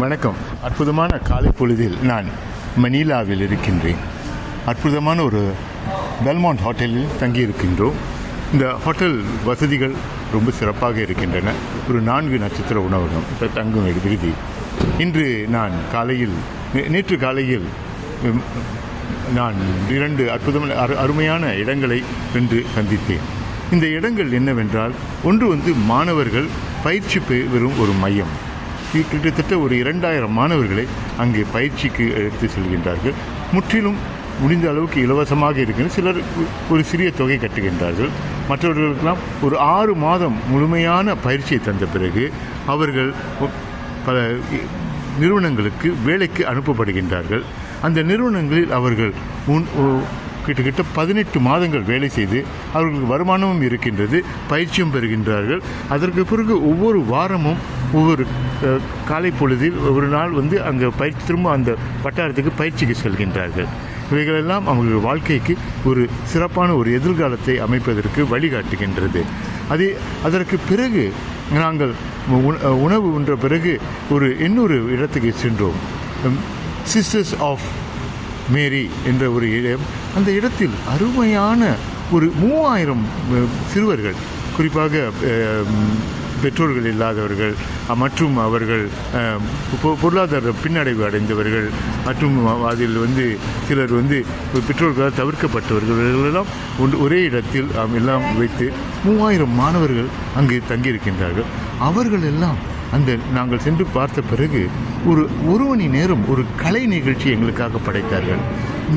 வணக்கம். அற்புதமான காலை பொழுதில் நான் மணிலாவில் இருக்கின்றேன். அற்புதமான ஒரு பெல்மாண்ட் ஹோட்டலில் தங்கியிருக்கின்றோம். இந்த ஹோட்டல் வசதிகள் ரொம்ப சிறப்பாக இருக்கின்றன. ஒரு 4 நட்சத்திர உணவகம், தங்கும் விடுதி. இன்று நான் நேற்று காலையில் நான் 2 அருமையான இடங்களை சென்று சந்தித்தேன். இந்த இடங்கள் என்னவென்றால், ஒன்று மாணவர்கள் பயிற்சி பெறும் ஒரு மையம். கிட்டத்தட்ட ஒரு 2000 மாணவர்களை அங்கே பயிற்சிக்கு எடுத்து செல்கின்றார்கள். முற்றிலும் முடிந்த அளவுக்கு இலவசமாக இருக்கின்ற சிலர் ஒரு சிறிய தொகை கட்டுகின்றார்கள். மற்றவர்களுக்கெல்லாம் ஒரு 6 மாதம் முழுமையான பயிற்சியை தந்த பிறகு அவர்கள் பல நிறுவனங்களுக்கு வேலைக்கு அனுப்பப்படுகின்றார்கள். அந்த நிறுவனங்களில் அவர்கள் கிட்டத்தட்ட 18 மாதங்கள் வேலை செய்து அவர்களுக்கு வருமானமும் இருக்கின்றது, பயிற்சியும் பெறுகின்றார்கள். அதற்கு பிறகு ஒவ்வொரு வாரமும் ஒவ்வொரு காலை பொழுதில் ஒரு நாள் அங்கே திரும்ப அந்த வட்டாரத்துக்கு பயிற்சிக்கு செல்கின்றார்கள். இவைகளெல்லாம் அவர்கள் வாழ்க்கைக்கு ஒரு சிறப்பான ஒரு எதிர்காலத்தை அமைப்பதற்கு வழிகாட்டுகின்றது. அதற்கு பிறகு நாங்கள் உணவு உண்ட பிறகு இன்னொரு இடத்துக்கு சென்றோம். சிஸ்டர்ஸ் ஆஃப் மேரி என்ற ஒரு இடம். அந்த இடத்தில் அருமையான ஒரு 3000 சிறுவர்கள், குறிப்பாக பெற்றோர்கள் இல்லாதவர்கள் மற்றும் அவர்கள் பொருளாதார பின்னடைவு அடைந்தவர்கள் மற்றும் அதில் சிலர் பெற்றோர்களால் தவிர்க்கப்பட்டவர்கள் ஒரே இடத்தில் எல்லாம் வைத்து 3000 மாணவர்கள் அங்கு தங்கியிருக்கின்றார்கள். அவர்கள் எல்லாம் நாங்கள் சென்று பார்த்த பிறகு ஒரு மணி நேரம் ஒரு கலை நிகழ்ச்சி எங்களுக்காக படைத்தார்கள்.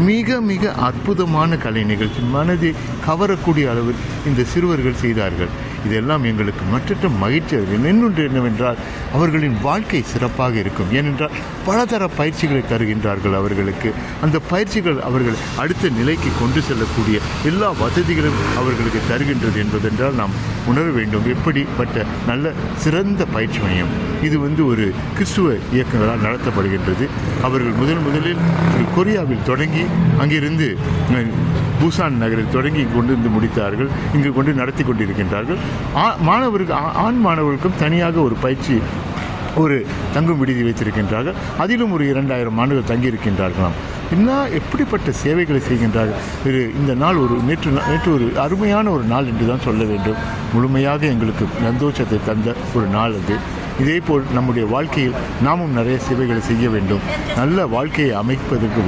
மிக மிக அற்புதமான கலை நிகழ்ச்சி, மனதை கவரக்கூடிய அளவில் இந்த சிறுவர்கள் செய்தார்கள். இதெல்லாம் எங்களுக்கு மற்றற்ற மகிழ்ச்சி. இன்னொன்று என்னவென்றால், அவர்களின் வாழ்க்கை சிறப்பாக இருக்கும். ஏனென்றால் பலதர பயிற்சிகளை தருகின்றார்கள் அவர்களுக்கு. அந்த பயிற்சிகள் அவர்கள் அடுத்த நிலைக்கு கொண்டு செல்லக்கூடிய எல்லா வசதிகளும் அவர்களுக்கு தருகின்றது என்பதென்றால் நாம் உணர வேண்டும். எப்படிப்பட்ட நல்ல சிறந்த பயிற்சி மையம் இது! ஒரு கிறிஸ்துவ இயக்கங்களால் நடத்தப்படுகின்றது. அவர்கள் முதலில் கொரியாவில் தொடங்கி அங்கிருந்து பூசான் நகரில் தொடங்கி கொண்டு முடித்தார்கள். இங்கு கொண்டு நடத்தி கொண்டிருக்கின்றார்கள். ஆண் மாணவர்களுக்கும் தனியாக ஒரு பயிற்சி தங்கும் விடுதி வைத்திருக்கின்றார்கள். அதிலும் 2000 மாணவர்கள் தங்கியிருக்கின்றார்களாம். எப்படிப்பட்ட சேவைகளை செய்கின்றார்கள்! இந்த நாள் நேற்று ஒரு அருமையான ஒரு நாள் என்று தான் சொல்ல வேண்டும். முழுமையாக எங்களுக்கு சந்தோஷத்தை தந்த ஒரு நாள் அது. இதேபோல் நம்முடைய வாழ்க்கையில் நாமும் நிறைய சேவைகளை செய்ய வேண்டும். நல்ல வாழ்க்கையை அமைப்பதற்கு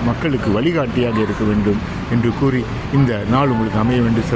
மக்களுக்கு வழிகாட்டியாக இருக்க வேண்டும் என்று கூறி இந்த நாள் உங்களுக்கு அமைய வேண்டும்.